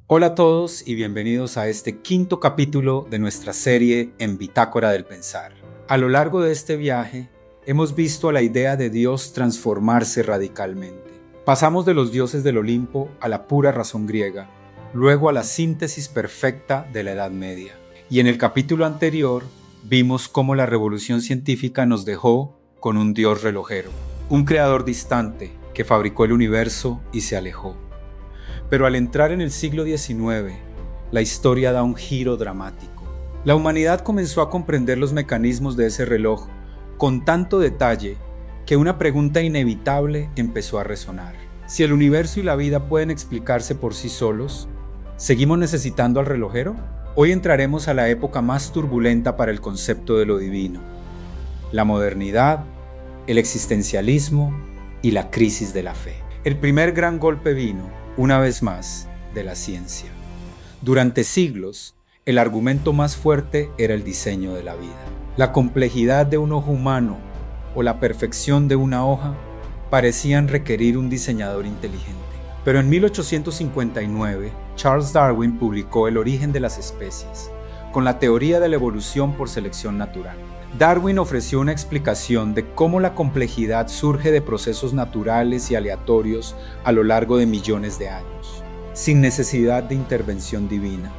Hola a todos y bienvenidos a este quinto capítulo de nuestra serie en Bitácora del Pensar. A lo largo de este viaje, hemos visto a la idea de Dios transformarse radicalmente. Pasamos de los dioses del Olimpo a la pura razón griega, luego a la síntesis perfecta de la Edad Media. Y en el capítulo anterior, vimos cómo la revolución científica nos dejó con un Dios relojero, un creador distante que fabricó el universo y se alejó. Pero al entrar en el siglo XIX, la historia da un giro dramático. La humanidad comenzó a comprender los mecanismos de ese reloj con tanto detalle que una pregunta inevitable empezó a resonar. Si el universo y la vida pueden explicarse por sí solos, ¿seguimos necesitando al relojero? Hoy entraremos a la época más turbulenta para el concepto de lo divino: la modernidad, el existencialismo y la crisis de la fe. El primer gran golpe vino, una vez más, de la ciencia. Durante siglos, el argumento más fuerte era el diseño de la vida. La complejidad de un ojo humano o la perfección de una hoja parecían requerir un diseñador inteligente. Pero en 1859, Charles Darwin publicó El origen de las especies, con la teoría de la evolución por selección natural. Darwin ofreció una explicación de cómo la complejidad surge de procesos naturales y aleatorios a lo largo de millones de años, sin necesidad de intervención divina.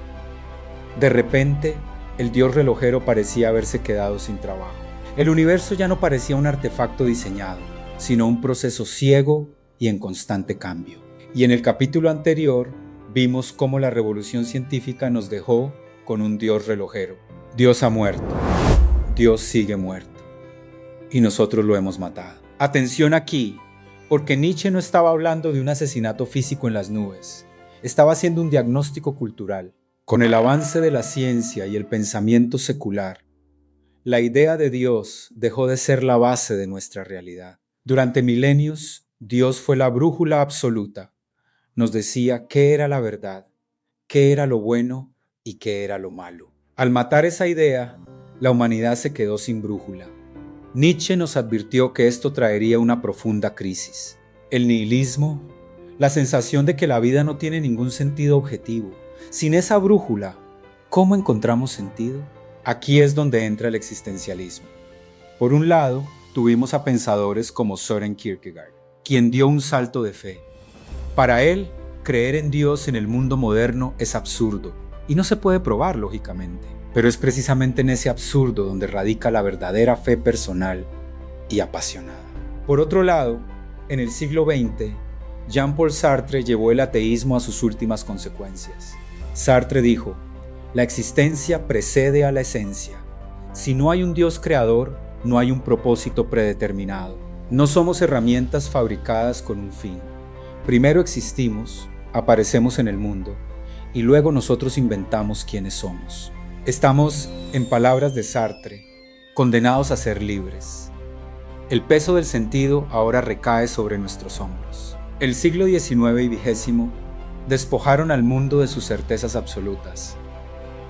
De repente, el dios relojero parecía haberse quedado sin trabajo. El universo ya no parecía un artefacto diseñado, sino un proceso ciego y en constante cambio. Y en el capítulo anterior, vimos cómo la revolución científica nos dejó con un dios relojero. Dios ha muerto. Dios sigue muerto, y nosotros lo hemos matado. Atención aquí, porque Nietzsche no estaba hablando de un asesinato físico en las nubes, estaba haciendo un diagnóstico cultural. Con el avance de la ciencia y el pensamiento secular, la idea de Dios dejó de ser la base de nuestra realidad. Durante milenios, Dios fue la brújula absoluta. Nos decía qué era la verdad, qué era lo bueno y qué era lo malo. Al matar esa idea, la humanidad se quedó sin brújula. Nietzsche nos advirtió que esto traería una profunda crisis. El nihilismo, la sensación de que la vida no tiene ningún sentido objetivo. Sin esa brújula, ¿cómo encontramos sentido? Aquí es donde entra el existencialismo. Por un lado, tuvimos a pensadores como Søren Kierkegaard, quien dio un salto de fe. Para él, creer en Dios en el mundo moderno es absurdo y no se puede probar lógicamente. Pero es precisamente en ese absurdo donde radica la verdadera fe personal y apasionada. Por otro lado, en el siglo XX, Jean-Paul Sartre llevó el ateísmo a sus últimas consecuencias. Sartre dijo: la existencia precede a la esencia. Si no hay un Dios creador, no hay un propósito predeterminado. No somos herramientas fabricadas con un fin. Primero existimos, aparecemos en el mundo, y luego nosotros inventamos quiénes somos. Estamos, en palabras de Sartre, condenados a ser libres. El peso del sentido ahora recae sobre nuestros hombros. El siglo XIX y XX despojaron al mundo de sus certezas absolutas.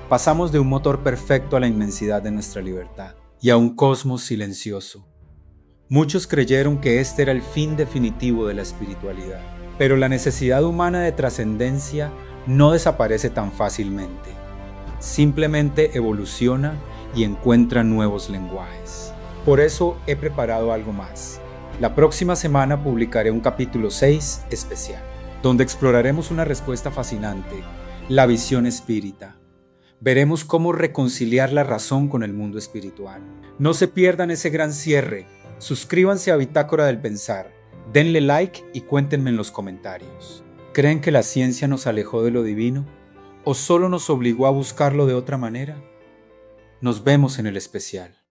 Pasamos de un motor perfecto a la inmensidad de nuestra libertad y a un cosmos silencioso. Muchos creyeron que este era el fin definitivo de la espiritualidad, pero la necesidad humana de trascendencia no desaparece tan fácilmente. Simplemente evoluciona y encuentra nuevos lenguajes. Por eso he preparado algo más. La próxima semana publicaré un capítulo 6 especial, donde exploraremos una respuesta fascinante: la visión espírita. Veremos cómo reconciliar la razón con el mundo espiritual. No se pierdan ese gran cierre. Suscríbanse a Bitácora del Pensar, denle like y cuéntenme en los comentarios. ¿Creen que la ciencia nos alejó de lo divino? ¿O solo nos obligó a buscarlo de otra manera? Nos vemos en el especial.